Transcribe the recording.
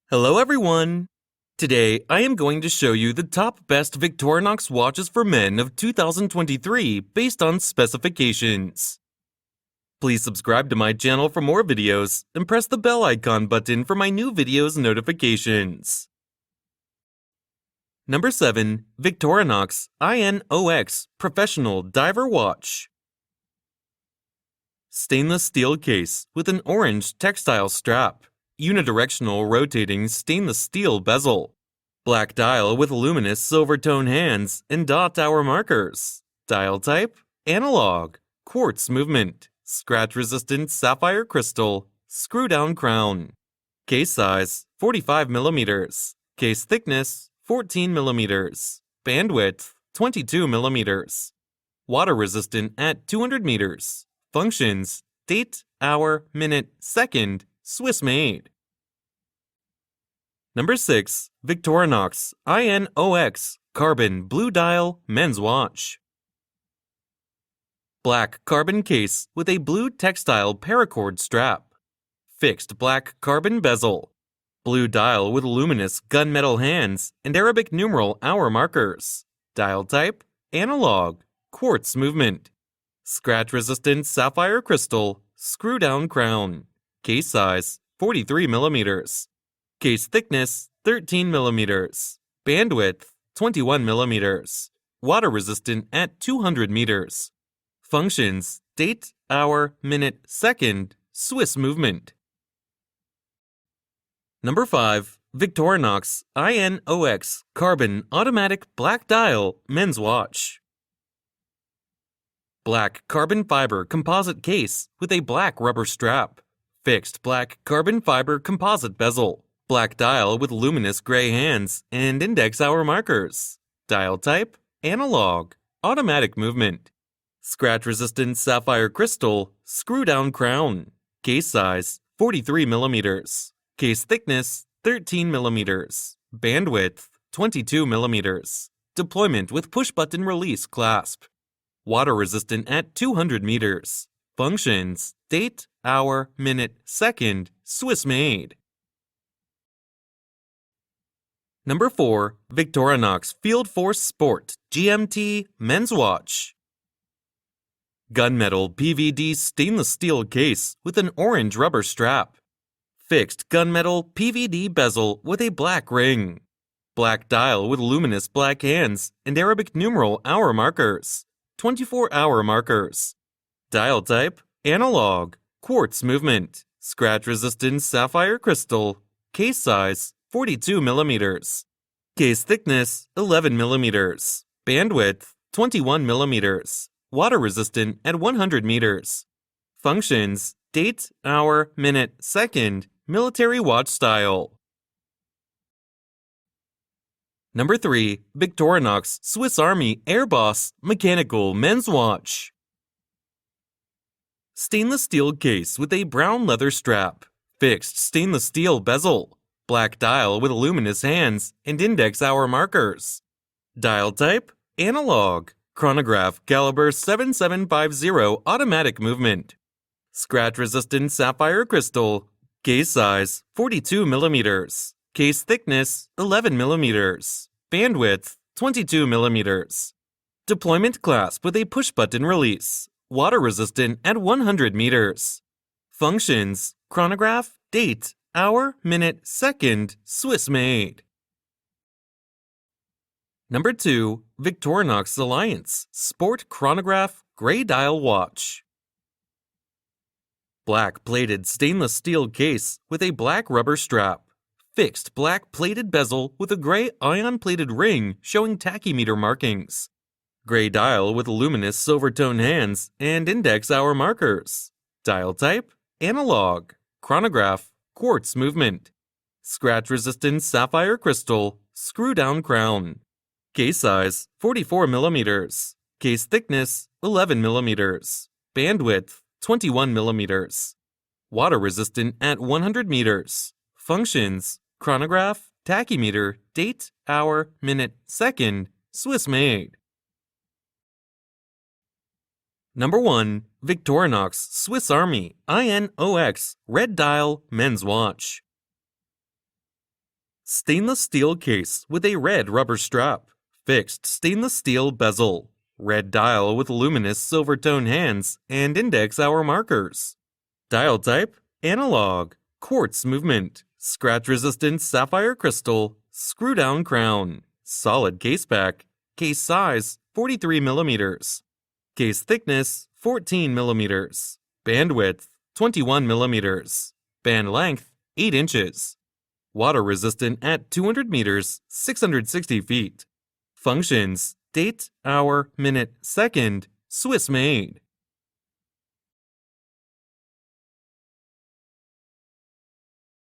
Hello everyone! Today I am going to show you the top best Victorinox watches for men of 2023 based on specifications. Please subscribe to my channel for more videos and press the bell icon button for my new videos notifications. Number 7. Victorinox I.N.O.X Professional Diver Watch. Stainless steel case with an orange textile strap. Unidirectional rotating stainless steel bezel. Black dial with luminous silver tone hands and dot hour markers. Dial type, analog. Quartz movement. Scratch-resistant sapphire crystal. Screw-down crown. Case size, 45 mm. Case thickness, 14 mm. Bandwidth, 22 mm. Water-resistant at 200 meters. Functions, date, hour, minute, second. Swiss made. Number 6. Victorinox I.N.O.X Carbon Blue Dial Men's Watch. Black carbon case with a blue textile paracord strap. Fixed black carbon bezel. Blue dial with luminous gunmetal hands and Arabic numeral hour markers. Dial type, analog. Quartz movement. Scratch-resistant sapphire crystal. Screw-down crown. Case size, 43 mm. Case thickness, 13 mm. Bandwidth, 21 mm. Water resistant at 200 meters. Functions, date, hour, minute, second. Swiss movement. Number 5. Victorinox I.N.O.X Carbon Automatic Black Dial Men's Watch. Black carbon fiber composite case with a black rubber strap. Fixed black carbon fiber composite bezel. Black dial with luminous gray hands and index hour markers. Dial type, analog. Automatic movement. Scratch-resistant sapphire crystal. Screw-down crown. Case size, 43 mm. Case thickness, 13 mm. Bandwidth, 22 mm. Deployment with push-button release clasp. Water-resistant at 200 meters. Functions, date, hour, minute, second, Swiss made. Number 4. Victorinox Field Force Sport GMT Men's Watch. Gunmetal PVD stainless steel case with an orange rubber strap. Fixed gunmetal PVD bezel with a black ring. Black dial with luminous black hands and Arabic numeral hour markers. 24-hour markers. Dial type, analog. Quartz movement. Scratch-resistant sapphire crystal. Case size, 42 mm. Case thickness, 11 mm. Bandwidth, 21 mm. Water resistant at 100 meters. Functions, date, hour, minute, second. Military watch style. Number 3. Victorinox Swiss Army AirBoss Mechanical Men's Watch. Stainless steel case with a brown leather strap. Fixed stainless steel bezel. Black dial with luminous hands and index hour markers. Dial type, analog. Chronograph caliber 7750 automatic movement. Scratch-resistant sapphire crystal. Case size, 42 mm. Case thickness, 11 mm. Bandwidth, 22 mm. Deployment clasp with a push-button release. Water resistant at 100 meters. Functions, chronograph, date, hour, minute, second, Swiss made. Number 2. Victorinox Alliance Sport Chronograph Gray Dial Watch. Black plated stainless steel case with a black rubber strap. Fixed black plated bezel with a gray ion-plated ring showing tachymeter markings. Gray dial with luminous silver tone hands and index hour markers. Dial type, analog. Chronograph, quartz movement. Scratch-resistant sapphire crystal, screw-down crown. Case size, 44 mm. Case thickness, 11 mm. Bandwidth, 21 mm. Water resistant at 100 meters. Functions, chronograph, tachymeter, date, hour, minute, second, Swiss made. Number 1. Victorinox Swiss Army I.N.O.X Red Dial Men's Watch. Stainless steel case with a red rubber strap. Fixed stainless steel bezel. Red dial with luminous silver tone hands and index hour markers. Dial type, analog. Quartz movement. Scratch-resistant sapphire crystal. Screw-down crown. Solid case back. Case size, 43 millimeters. Case thickness, 14 millimeters. Bandwidth, 21 millimeters. Band length, 8 inches. Water resistant at 200 meters, 660 feet. Functions, date, hour, minute, second, Swiss made.